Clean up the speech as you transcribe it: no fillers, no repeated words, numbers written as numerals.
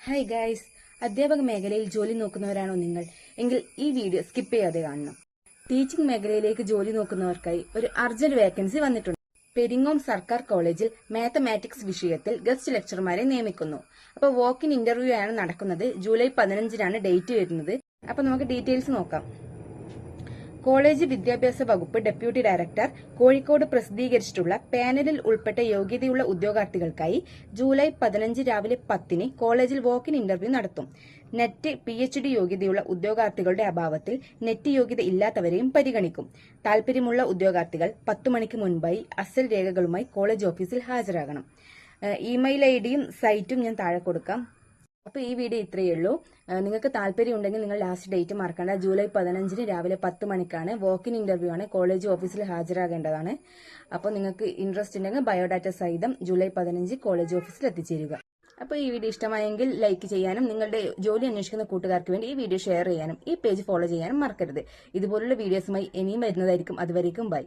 Hi guys, അധ്യാപക മേഖലയിൽ ജോലി നോക്കുന്നവരാണോ നിങ്ങൾ? എങ്കിൽ ഈ വീഡിയോ സ്കിപ്പ് ചെയ്യാതെ കാണണം. ടീച്ചിംഗ് മേഖലയിലേക്ക് ജോലി നോക്കുന്നവർക്കായി ഒരു അർജന്റ് വേക്കൻസി വന്നിട്ടുണ്ട്. പെരിങ്ങോം സർക്കാർ കോളേജിൽ മാത്തമാറ്റിക്സ് വിഷയത്തിൽ ഗസ്റ്റ് ലെക്ചർമാരെ നിയമിക്കുന്നു. അപ്പോൾ വോക്ക് ഇൻ ഇന്റർവ്യൂ ആണ് നടക്കുന്നത്. ജൂലൈ 15-നാണ് ഡേറ്റ് വരുന്നത്. അപ്പോൾ നമുക്ക് ഡീറ്റെയിൽസ് നോക്കാം. കോളേജ് വിദ്യാഭ്യാസ വകുപ്പ് ഡെപ്യൂട്ടി ഡയറക്ടർ കോഴിക്കോട് പ്രസിദ്ധീകരിച്ചിട്ടുള്ള പാനലിൽ ഉൾപ്പെട്ട യോഗ്യതയുള്ള ഉദ്യോഗാർത്ഥികൾക്കായി ജൂലൈ 15 രാവിലെ 10-ന് കോളേജിൽ വോക്ക് ഇൻ ഇന്റർവ്യൂ നടത്തും. നെറ്റ് PhD യോഗ്യതയുള്ള ഉദ്യോഗാർത്ഥികളുടെ അഭാവത്തിൽ നെറ്റ് യോഗ്യത ഇല്ലാത്തവരെയും പരിഗണിക്കും. താൽപര്യമുള്ള ഉദ്യോഗാർത്ഥികൾ 10 മണിക്ക് മുൻപായി അസൽ രേഖകളുമായി കോളേജ് ഓഫീസിൽ ഹാജരാകണം. ഇമെയിൽ ID-യും സൈറ്റും ഞാൻ താഴെ കൊടുക്കാം. അപ്പോൾ ഈ വീഡിയോ ഇത്രയേ ഉള്ളൂ. നിങ്ങൾക്ക് താല്പര്യം ഉണ്ടെങ്കിൽ നിങ്ങൾ ലാസ്റ്റ് ഡേറ്റ് മറക്കണ്ട. ജൂലൈ 15-ന് രാവിലെ 10 മണിക്കാണ്. വോക്ക് ഇൻ ഇന്റർവ്യൂ ആണ്. കോളേജ് ഓഫീസിൽ ഹാജരാകേണ്ടതാണ്. അപ്പോൾ നിങ്ങൾക്ക് ഇൻട്രസ്റ്റ് ഉണ്ടെങ്കിൽ ബയോഡാറ്റ സഹിതം ജൂലൈ 15 കോളേജ് ഓഫീസിൽ എത്തിച്ചേരുക. അപ്പോൾ ഈ വീഡിയോ ഇഷ്ടമായെങ്കിൽ ലൈക്ക് ചെയ്യാനും നിങ്ങളുടെ ജോലി അന്വേഷിക്കുന്ന കൂട്ടുകാർക്ക് വേണ്ടി ഈ വീഡിയോ ഷെയർ ചെയ്യാനും ഈ പേജ് ഫോളോ ചെയ്യാനും മറക്കരുത്. ഇതുപോലുള്ള വീഡിയോസുമായി ഇനിയും വരുന്നതായിരിക്കും. അതുവരേക്കും ബൈ.